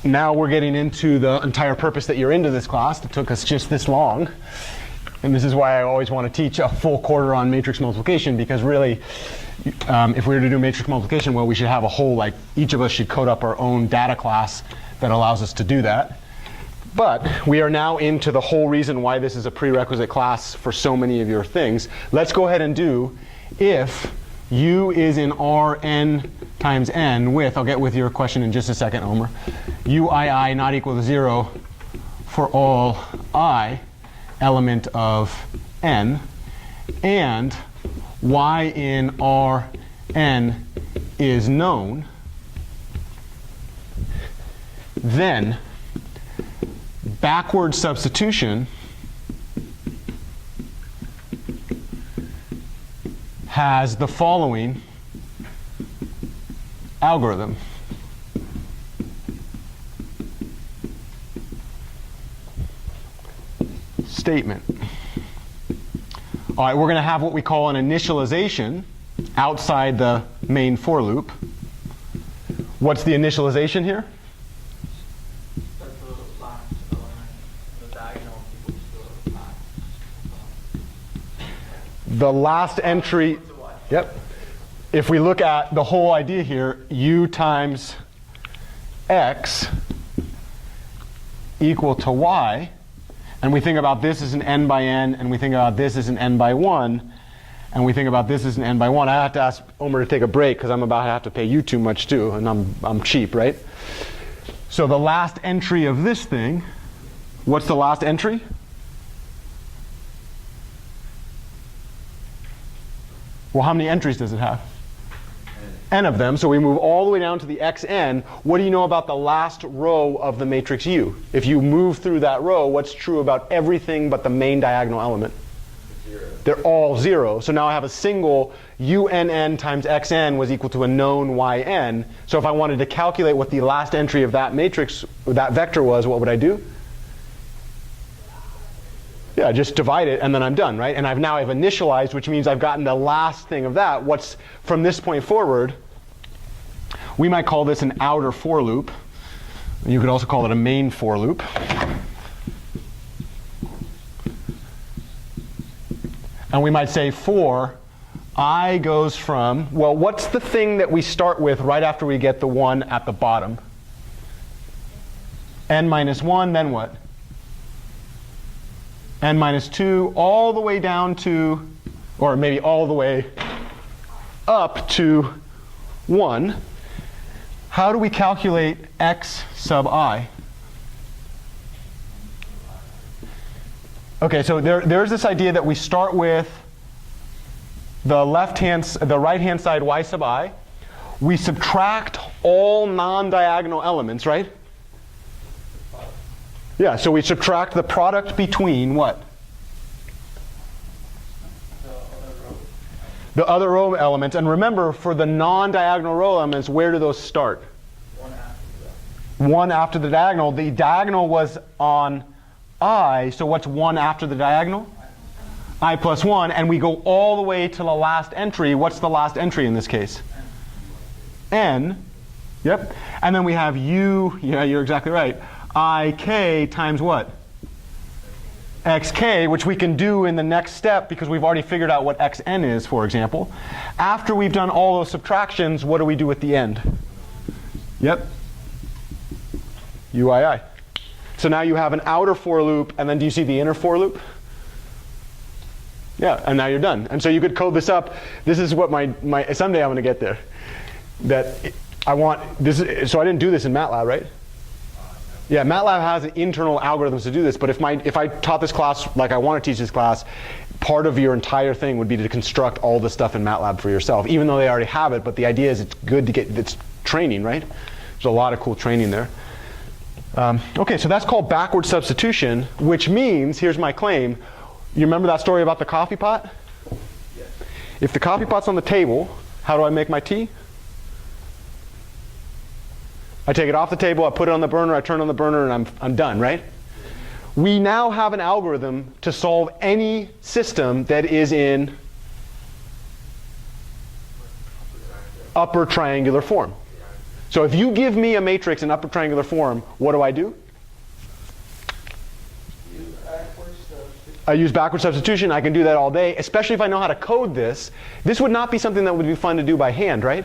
now we're getting into the entire purpose that you're into this class. It took us just this long. And this is why I always want to teach a full quarter on matrix multiplication, because really, if we were to do matrix multiplication, well, we should have a whole, like, each of us should code up our own data class that allows us to do that. But we are now into the whole reason why this is a prerequisite class for so many of your things. Let's go ahead and do if u is in Rn times n with, I'll get with your question in just a second, Omer, uii not equal to 0 for all I element of n, and y in Rn is known, then backward substitution has the following algorithm. Statement. All right, we're going to have what we call an initialization outside the main for loop. What's the initialization here? The last entry, yep. If we look at the whole idea here, u times x equal to y, and we think about this as an n by n, and we think about this as an n by 1, and we think about this as an n by 1. I have to ask Omer to take a break because I'm about to have to pay you too much too, and I'm cheap, right? So the last entry of this thing, what's the last entry? Well, how many entries does it have? N of them. So we move all the way down to the xn. What do you know about the last row of the matrix U? If you move through that row, what's true about everything but the main diagonal element? 0. They're all 0. So now I have a single unn times xn was equal to a known yn. So if I wanted to calculate what the last entry of that matrix, that vector was, what would I do? Yeah, just divide it, and then I'm done, right? And I've initialized, which means I've gotten the last thing of that. What's from this point forward, we might call this an outer for loop. You could also call it a main for loop. And we might say for I goes from, well, what's the thing that we start with right after we get the 1 at the bottom? N minus 1, then what? N minus 2, all the way down to, or maybe all the way up to 1. How do we calculate x sub I? Okay, so there's this idea that we start with the right-hand side y sub I. We subtract all non-diagonal elements, right? Yeah, so we subtract the product between what? The other row elements. And remember, for the non-diagonal row elements, where do those start? 1 after that. 1 after the diagonal. The diagonal was on I, so what's 1 after the diagonal? I plus 1. And we go all the way to the last entry. What's the last entry in this case? N. Yep. And then we have u, yeah, you're exactly right. Ik times what? Xk, which we can do in the next step because we've already figured out what xn is, for example. After we've done all those subtractions, what do we do at the end? Yep. Uii. So now you have an outer for loop, and then do you see the inner for loop? Yeah, and now you're done. And so you could code this up. This is what someday I'm going to get there. That I want this. So I didn't do this in MATLAB, right? Yeah, MATLAB has internal algorithms to do this, but if I taught this class like I want to teach this class, part of your entire thing would be to construct all the stuff in MATLAB for yourself, even though they already have it. But the idea is it's good to get it's training, right? There's a lot of cool training there. Okay, so that's called backward substitution, which means, here's my claim. You remember that story about the coffee pot? Yes. If the coffee pot's on the table, how do I make my tea? I take it off the table, I put it on the burner, I turn on the burner, and I'm done, right? We now have an algorithm to solve any system that is in upper triangular form. So if you give me a matrix in upper triangular form, what do I do? I use backward substitution. I can do that all day, especially if I know how to code this. This would not be something that would be fun to do by hand, right?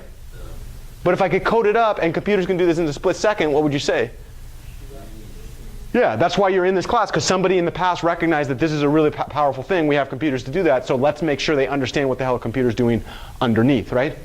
But if I could code it up and computers can do this in a split second, what would you say? Yeah, that's why you're in this class, because somebody in the past recognized that this is a really powerful thing. We have computers to do that, so let's make sure they understand what the hell a computer's doing underneath, right?